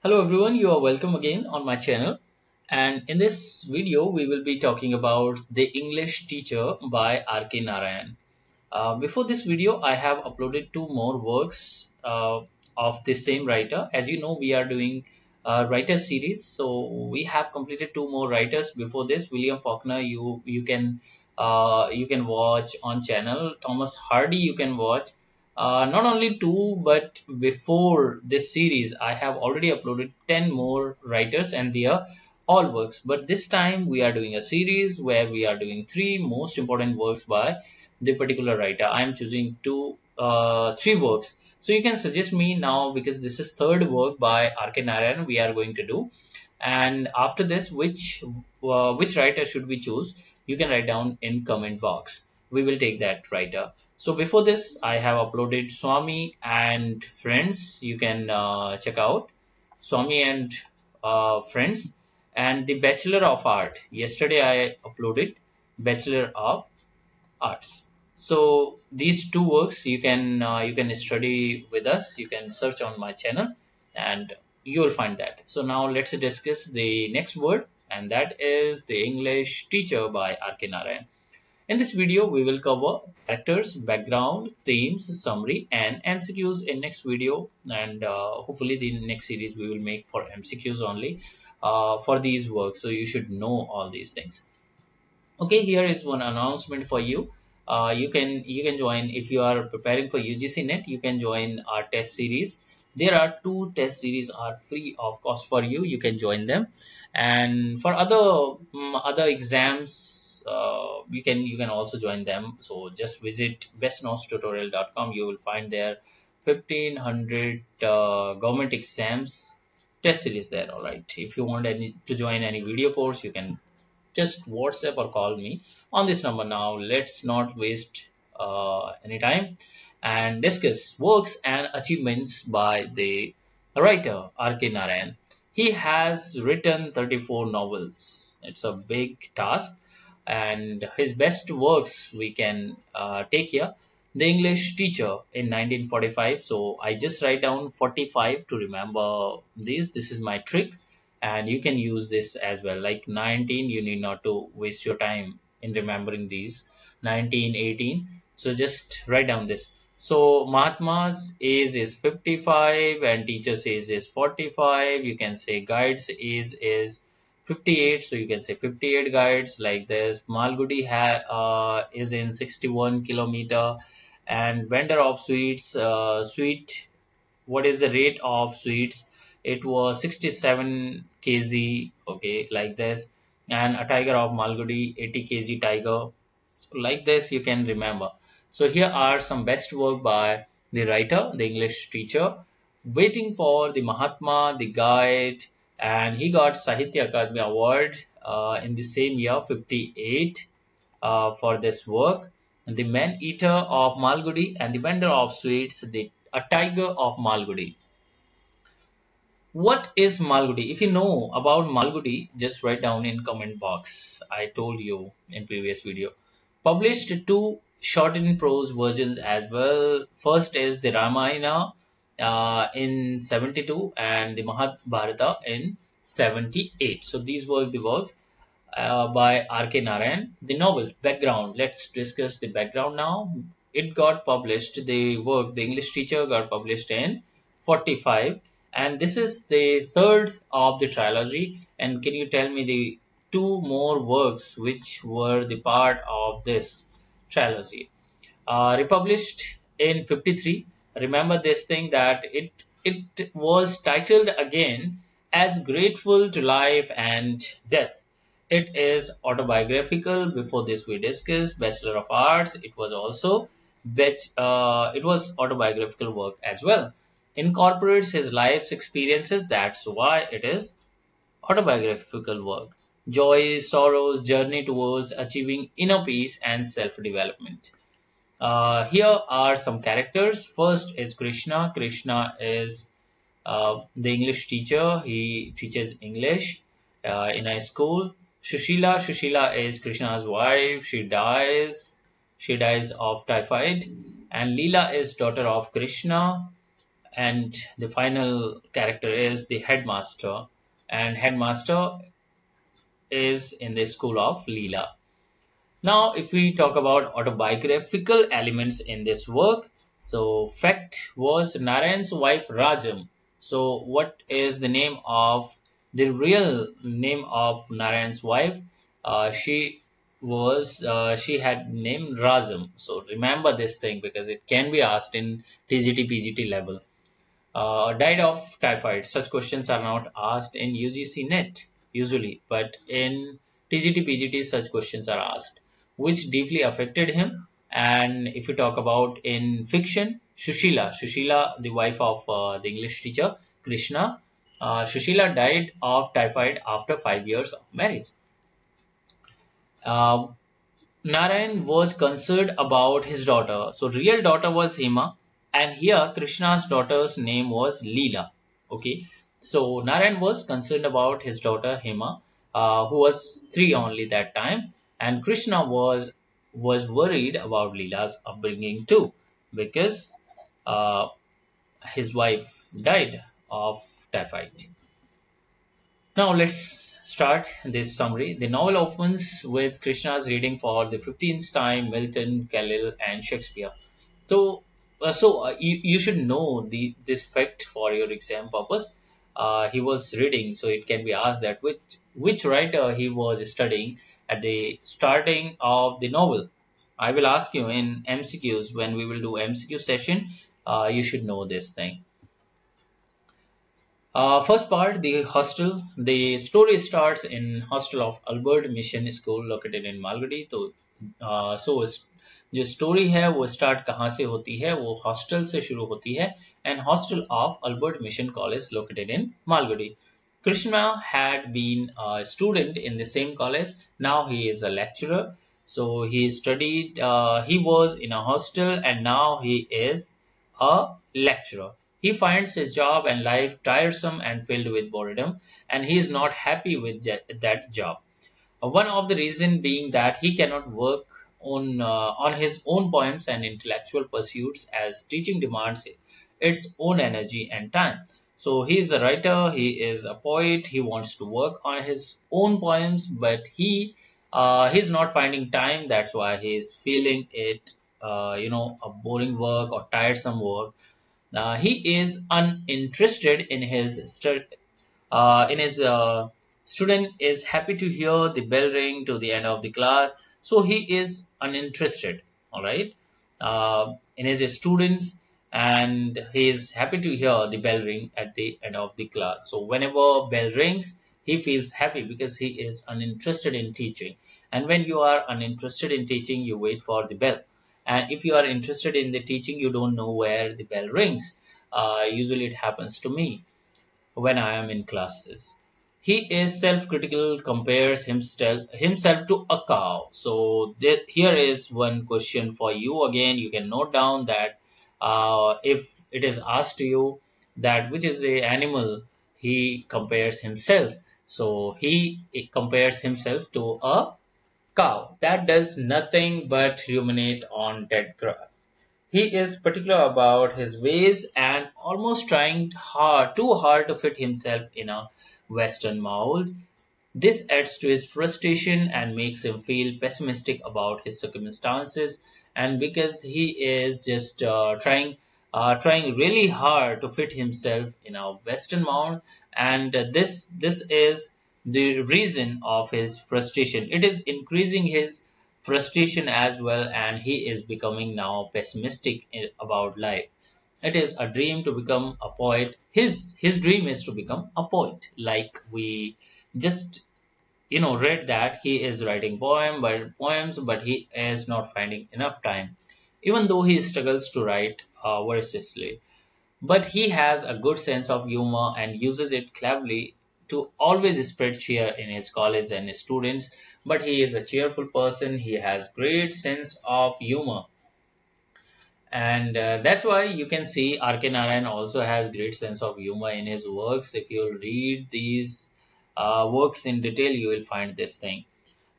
Hello everyone, you are welcome again on my channel, and in this video we will be talking about The English Teacher by r.k.narayan. Before this video I have uploaded two more works of the same writer. As you know, we are doing a writer series, so we have completed two more writers before this. William Faulkner, you can watch on channel. Thomas Hardy you can watch. Not only two, but before this series, I have already uploaded 10 more writers and they are all works. But this time we are doing a series where we are doing three most important works by the particular writer. I am choosing three works. So you can suggest me now because this is third work by r.k.narayan we are going to do. And after this, which writer should we choose? You can write down in comment box. We will take that writer. So before this, I have uploaded Swami and Friends. You can check out Swami and Friends, and the Bachelor of Art. Yesterday I uploaded Bachelor of Arts. So these two works you can study with us. You can search on my channel and you will find that. So now let's discuss the next word, and that is The English Teacher by r.k. Narayan. In this video, we will cover characters, background, themes, summary, and MCQs in next video. And hopefully, the next series we will make for MCQs only for these works. So you should know all these things. Okay, here is one announcement for you. You can join if you are preparing for UGC NET. You can join our test series. There are two test series are free of cost for you. You can join them, and for other exams, you can also join them. So just visit bestnotestutorial.com. You will find there 1500 government exams test series there. All right. If you want to join any video course, you can just WhatsApp or call me on this number. Now let's not waste any time and discuss works and achievements by the writer R.K. Narayan. He has written 34 novels. It's a big task, and his best works we can take here. The English Teacher in 1945. So I just write down 45 to remember this. This is my trick, and you can use this as well. Like 19, you need not to waste your time in remembering these. 19, 18. So just write down this. So Mahatma's age is 55 and teacher's age is 45. You can say guides age is 58. So you can say 58 guides like this. Malgudi is in 61 kilometer, and vendor of sweets, what is the rate of sweets? It was 67 kg, okay, like this. And a tiger of Malgudi, 80 kg tiger. So like this you can remember. So here are some best work by the writer, the English teacher. Waiting for the Mahatma, the guide, and he got Sahitya Akademi Award in the same year, 58, for this work. And the man eater of Malgudi and the vendor of sweets, a tiger of Malgudi. What is Malgudi? If you know about Malgudi, just write down in comment box. I told you in previous video. Published two shortened prose versions as well. First is the Ramayana in 72 and the Mahabharata in 78. So these were the works by R.K. Narayan. The novel background. Let's discuss the background now. It got published. The work, The English Teacher, got published in 45, and this is the third of the trilogy. And can you tell me the two more works which were the part of this trilogy? Republished in 53. Remember this thing that it was titled again as Grateful to Life and Death. It is autobiographical. Before this we discussed Bachelor of Arts. It was also it was autobiographical work as well. Incorporates his life's experiences. That's why it is autobiographical work. Joys, sorrows, journey towards achieving inner peace and self-development. Here are some characters. First is Krishna. Krishna is the English teacher. He teaches English in a school. Susila. Susila is Krishna's wife. She dies. She dies of typhoid. And Leela is daughter of Krishna. and the final character is the headmaster, and headmaster is in the school of Leela. Now, if we talk about autobiographical elements in this work, so fact was Narayan's wife Rajam. So, what is the name of the real name of Narayan's wife? She had named Rajam. So remember this thing because it can be asked in TGT PGT level. Died of typhoid. Such questions are not asked in UGC NET usually, but in TGT PGT such questions are asked. Which deeply affected him? And if you talk about in fiction, Susila, the wife of the English teacher Krishna, Susila died of typhoid after 5 years of marriage. Uh, Narayan was concerned about his daughter. So real daughter was Hema, and here Krishna's daughter's name was Leela. Okay, so Narayan was concerned about his daughter Hema, who was 3 only that time, and Krishna was worried about Leela's upbringing too, because uh, his wife died of typhoid. Now let's start this summary. The novel opens with Krishna's reading for the 15th time Milton, Carlyle, and Shakespeare. You should know this fact for your exam purpose. He was reading, so it can be asked that which writer he was studying at the starting of the novel. I will ask you in MCQs when we will do MCQ session. You should know this thing. First part, the hostel. The story starts in hostel of Albert Mission School located in Malgudi. जो story है वो start कहाँ से होती है वो hostel से शुरू होती है and hostel of Albert mission college located in Malgudi. Krishna had been a student in the same college. Now he is a lecturer. So he studied, he was in a hostel and now he is a lecturer. He finds his job and life tiresome and filled with boredom, and he is not happy with that job. One of the reasons being that he cannot work on his own poems and intellectual pursuits as teaching demands its own energy and time. So he is a writer, he is a poet, he wants to work on his own poems, but he's not finding time. That's why he is feeling it, a boring work or tiresome work. He is uninterested in his student is happy to hear the bell ring to the end of the class, so he is uninterested, all right, in his students, and he is happy to hear the bell ring at the end of the class. So whenever bell rings, he feels happy because he is uninterested in teaching. And when you are uninterested in teaching, you wait for the bell, and if you are interested in the teaching, you don't know where the bell rings. Usually it happens to me when I am in classes. He is self-critical, compares himself to a cow. So here is one question for you again. You can note down that if it is asked to you that which is the animal he compares himself. So he compares himself to a cow that does nothing but ruminate on dead grass. He is particular about his ways and almost trying too hard to fit himself in a Western mold. This adds to his frustration and makes him feel pessimistic about his circumstances. And because he is just trying really hard to fit himself in a Western mold, and this is the reason of his frustration. It is increasing his frustration as well, and he is becoming now pessimistic about life. It is a dream to become a poet. His dream is to become a poet, like we just read that he is writing poems, but he is not finding enough time, even though he struggles to write voraciously. But he has a good sense of humor and uses it cleverly to always spread cheer in his college and his students. But he is a cheerful person. He has great sense of humor, and that's why you can see R.K. Narayan also has great sense of humor in his works. If you read these works in detail, you will find this thing.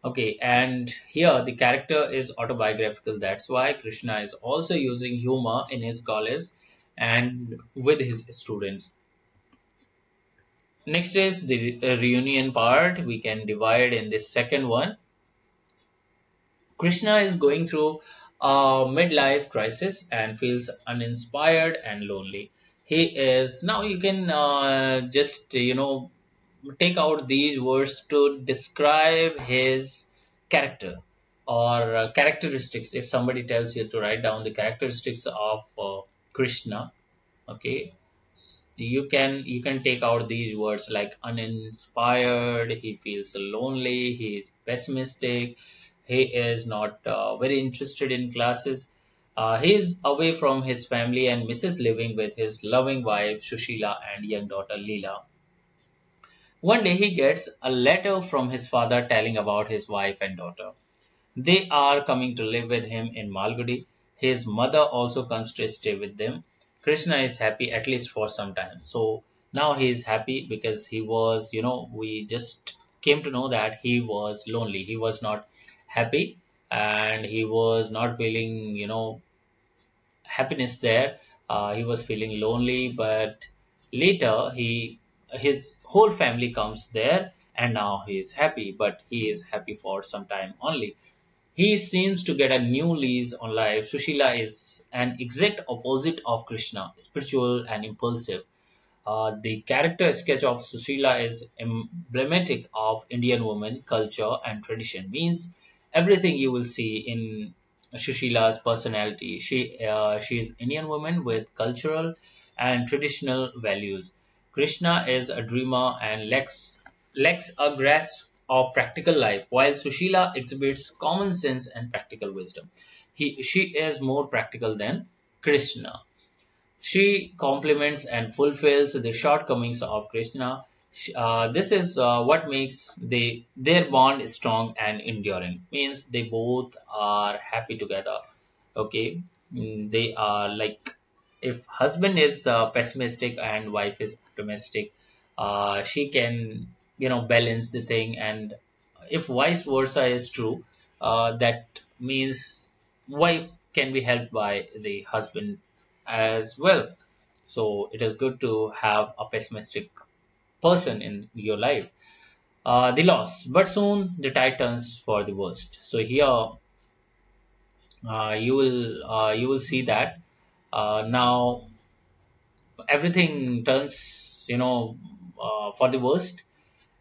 Okay, and here the character is autobiographical. That's why Krishna is also using humor in his college and with his students. Next is the reunion part. We can divide in the second one. Krishna is going through a midlife crisis and feels uninspired and lonely. He is now, you can just take out these words to describe his character or characteristics. If somebody tells you to write down the characteristics of Krishna, okay, you can take out these words like uninspired, he feels lonely, he is pessimistic, he is not very interested in classes, he is away from his family and misses living with his loving wife Sushila and young daughter Leela. One day he gets a letter from his father telling about his wife and daughter. They are coming to live with him in Malgudi. His mother also comes to stay with them. Krishna is happy at least for some time. So now he is happy because he was, we just came to know that he was lonely. He was not happy and he was not feeling, happiness there. He was feeling lonely, but later his whole family comes there and now he is happy, but he is happy for some time only. He seems to get a new lease on life. Sushila is an exact opposite of Krishna, spiritual and impulsive. The character sketch of Susila is emblematic of Indian woman culture and tradition. Means everything you will see in Sushila's personality. She is Indian woman with cultural and traditional values. Krishna is a dreamer and lacks a grasp of practical life, while Sushila exhibits common sense and practical wisdom. She is more practical than Krishna. She complements and fulfills the shortcomings of Krishna. This is what makes their bond strong and enduring. Means they both are happy together. Okay. They are like, if husband is pessimistic and wife is optimistic, she can balance the thing, and if vice versa is true, that means wife can be helped by the husband as well. So it is good to have a pessimistic person in your life. The loss, but soon the tide turns for the worst. So here you will see that now everything turns for the worst.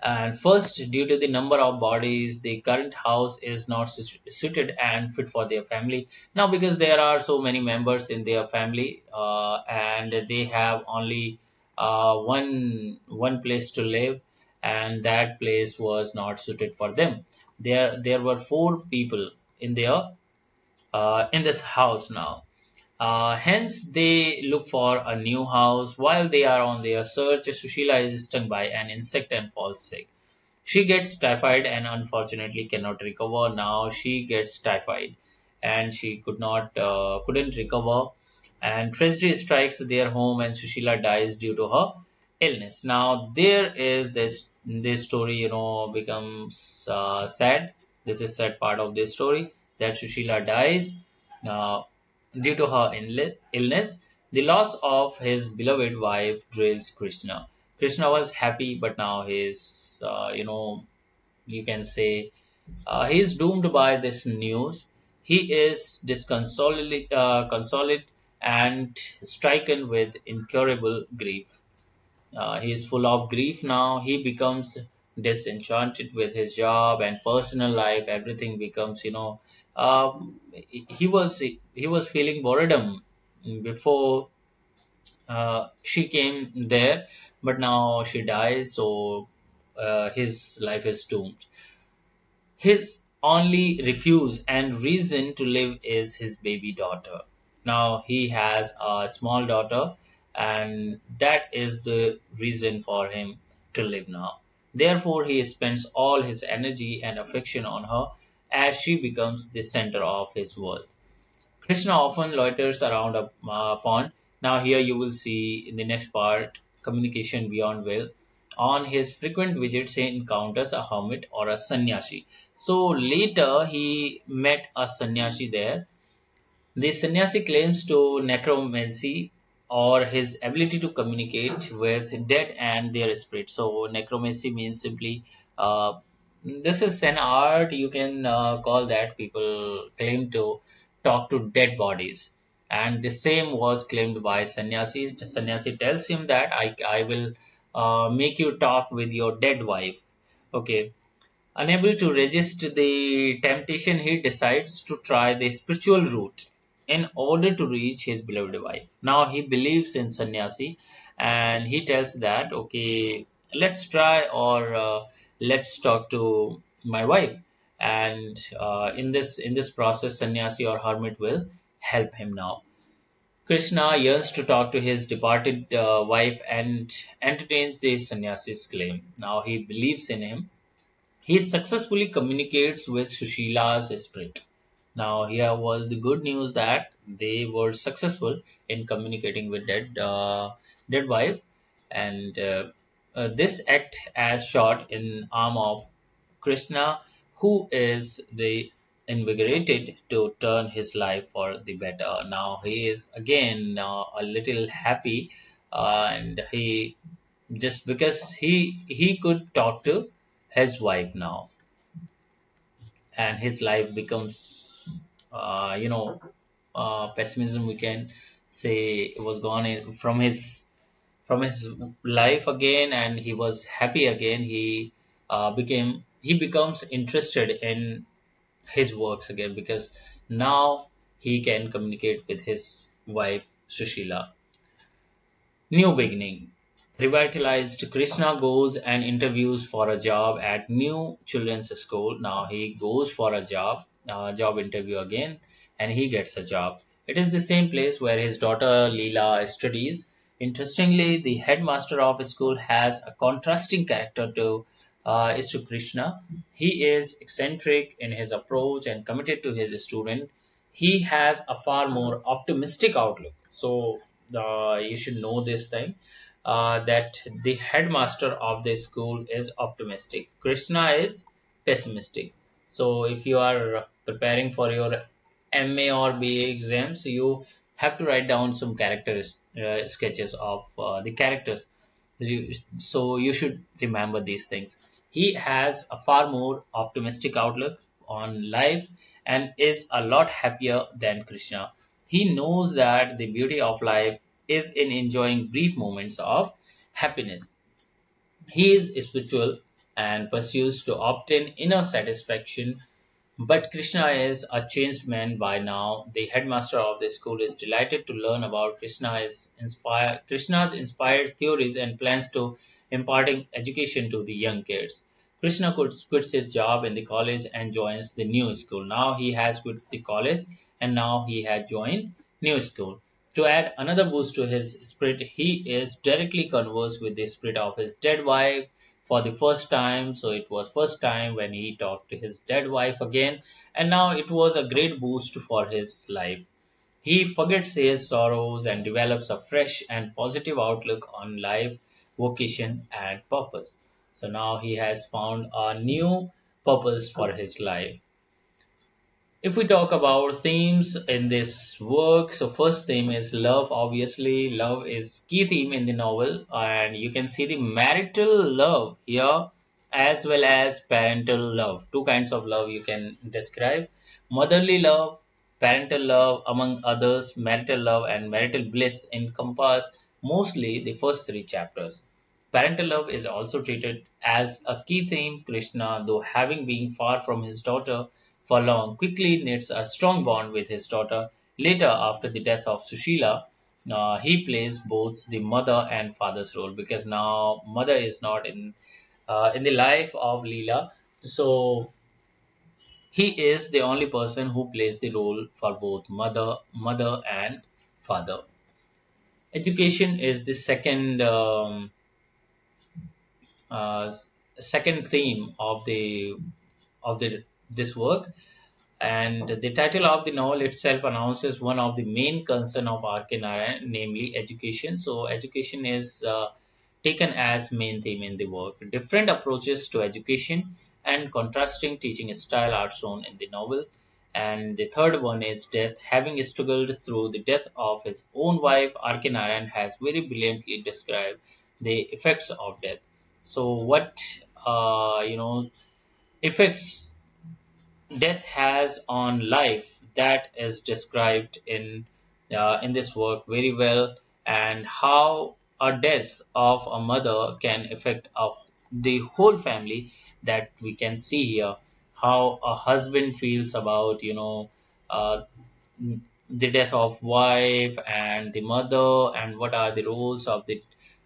And first, due to the number of bodies, the current house is not suited and fit for their family. Now, because there are so many members in their family, and they have only one place to live, and that place was not suited for them. There were four people in this house now. Hence, they look for a new house. While they are on their search, Sushila is stung by an insect and falls sick. She gets typhoid and unfortunately cannot recover. Now she gets typhoid and she couldn't recover. And tragedy strikes their home and Sushila dies due to her illness. Now there is this story, becomes sad. This is sad part of this story, that Sushila dies uh, due to her illness. The loss of his beloved wife drills Krishna. Krishna was happy, but now he's, you can say, he is doomed by this news. He is disconsolate, consolate and stricken with incurable grief. He is full of grief now. He becomes disenchanted with his job and personal life. Everything becomes, he was feeling boredom before she came there, but now she dies, so his life is doomed. His only refuge and reason to live is his baby daughter. Now he has a small daughter, and that is the reason for him to live now. Therefore, he spends all his energy and affection on her as she becomes the center of his world. Krishna often loiters around a pond. Now, here you will see in the next part communication beyond will. On his frequent visits, he encounters a hermit or a sannyasi. So later, he met a sannyasi there. The sannyasi claims to necromancy or his ability to communicate with dead and their spirit. So necromancy means simply this is an art, you can call that. People claim to talk to dead bodies, and the same was claimed by sannyasis. The sannyasi tells him that I will make you talk with your dead wife. Okay. Unable to resist the temptation, he decides to try the spiritual route in order to reach his beloved wife. Now he believes in sannyasi, and he tells that, okay, let's try, or let's talk to my wife. And in this process, sannyasi or hermit will help him now. Krishna yearns to talk to his departed wife and entertains the sannyasi's claim. Now he believes in him. He successfully communicates with Sushila's spirit. Now, here was the good news that they were successful in communicating with dead wife, and this act as shot in arm of Krishna, who is the invigorated to turn his life for the better. Now he is again a little happy, and he just because he could talk to his wife now, and his life becomes pessimism, we can say, was gone from his life again, and he was happy again. He becomes interested in his works again, because now he can communicate with his wife Sushila. New beginning. Revitalized, Krishna goes and interviews for a job at New Children's School. Now he goes for a job interview again, and he gets a job. It is the same place where his daughter Leela studies. Interestingly, the headmaster of the school has a contrasting character to Krishna. He is eccentric in his approach and committed to his student. He has a far more optimistic outlook. So you should know this thing, that the headmaster of the school is optimistic. Krishna is pessimistic. So if you are preparing for your MA or BA exams, you have to write down some characters sketches of the characters. So you should remember these things. He has a far more optimistic outlook on life and is a lot happier than Krishna. He knows that the beauty of life is in enjoying brief moments of happiness. He is spiritual and pursues to obtain inner satisfaction, but Krishna is a changed man by now. The headmaster of the school is delighted to learn about Krishna's inspired theories and plans to imparting education to the young kids. Krishna quits his job in the college and joins the new school. Now he has quit the college, and now he has joined new school. To add another boost to his spirit, he is directly conversed with the spirit of his dead wife for the first time. So it was first time when he talked to his dead wife again, and now it was a great boost for his life. He forgets his sorrows and develops a fresh and positive outlook on life, vocation, and purpose. So now he has found a new purpose for his life. If we talk about themes in this work, so first theme is love. Obviously, love is key theme in the novel, and you can see the marital love here as well as parental love. Two kinds of love you can describe: motherly love, parental love, among others. Marital love and marital bliss encompass mostly the first three chapters. Parental love is also treated as a key theme. Krishna, though having been far from his daughter for long, quickly knits a strong bond with his daughter. Later, after the death of Sushila, he plays both the mother and father's role, because now mother is not in the life of Leela. So he is the only person who plays the role for both mother and father. Education is the uh, second theme of the this work, and the title of the novel itself announces one of the main concern of r.k.narayan, namely education. So education is taken as main theme in the work. Different approaches to education and contrasting teaching style are shown in the novel, And the third one is death. Having struggled through the death of his own wife, R.k. Narayan has very brilliantly described the effects of death. So, what effects death has on life, that is described in this work very well, and how a death of a mother can affect the whole family, that we can see here. How a husband feels about uh, the death of wife and the mother, and what are the roles of the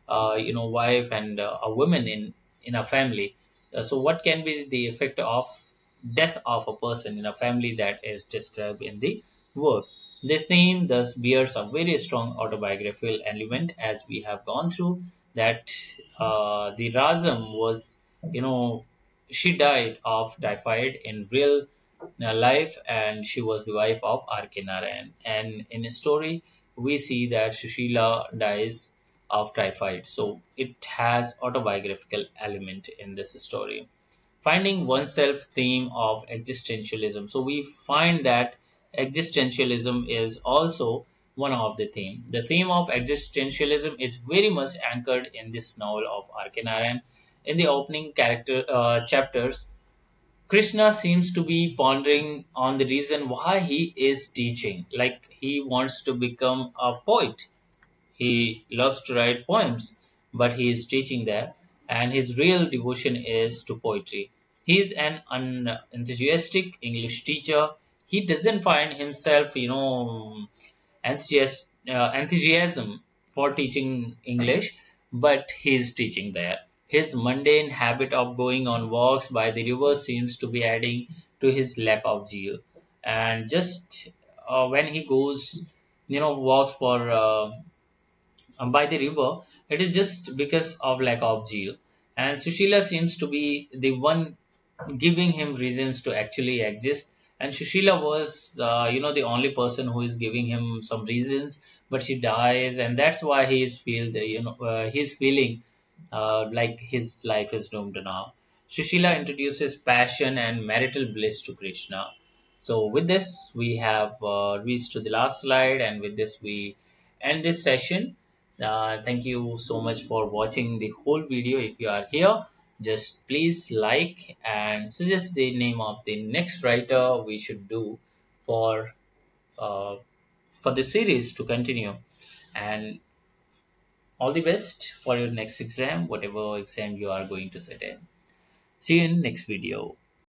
wife and a woman in a family. So what can be the effect of death of a person in a family, that is described in the work. The theme thus bears a very strong autobiographical element, as we have gone through that the Razam was, you know, she died of typhoid in real life, and she was the wife of R.K. Narayan. And in a story, we see that Susila dies of typhoid. So it has autobiographical element in this story. Finding oneself theme of existentialism. So we find that existentialism is also one of the theme. The theme of existentialism is very much anchored in this novel of R.K. Narayan. In the opening character chapters, Krishna seems to be pondering on the reason why he is teaching. Like he wants to become a poet. He loves to write poems, but he is teaching there, and his real devotion is to poetry. He is an unenthusiastic English teacher. He doesn't find himself, enthusiasm for teaching English, but he is teaching there. His mundane habit of going on walks by the river seems to be adding to his lack of zeal. And just when he goes, walks for by the river, it is just because of lack of zeal. And Sushila seems to be the one giving him reasons to actually exist. And Sushila was, the only person who is giving him some reasons, but she dies, and that's why he's feeling like his life is doomed now. Sushila introduces passion and marital bliss to Krishna. So with this, we have reached to the last slide, and with this, we end this session. Thank you so much for watching the whole video. If you are here, just please like and suggest the name of the next writer we should do for uh, for the series to continue. And all the best for your next exam, whatever exam you are going to sit in. See you in next video.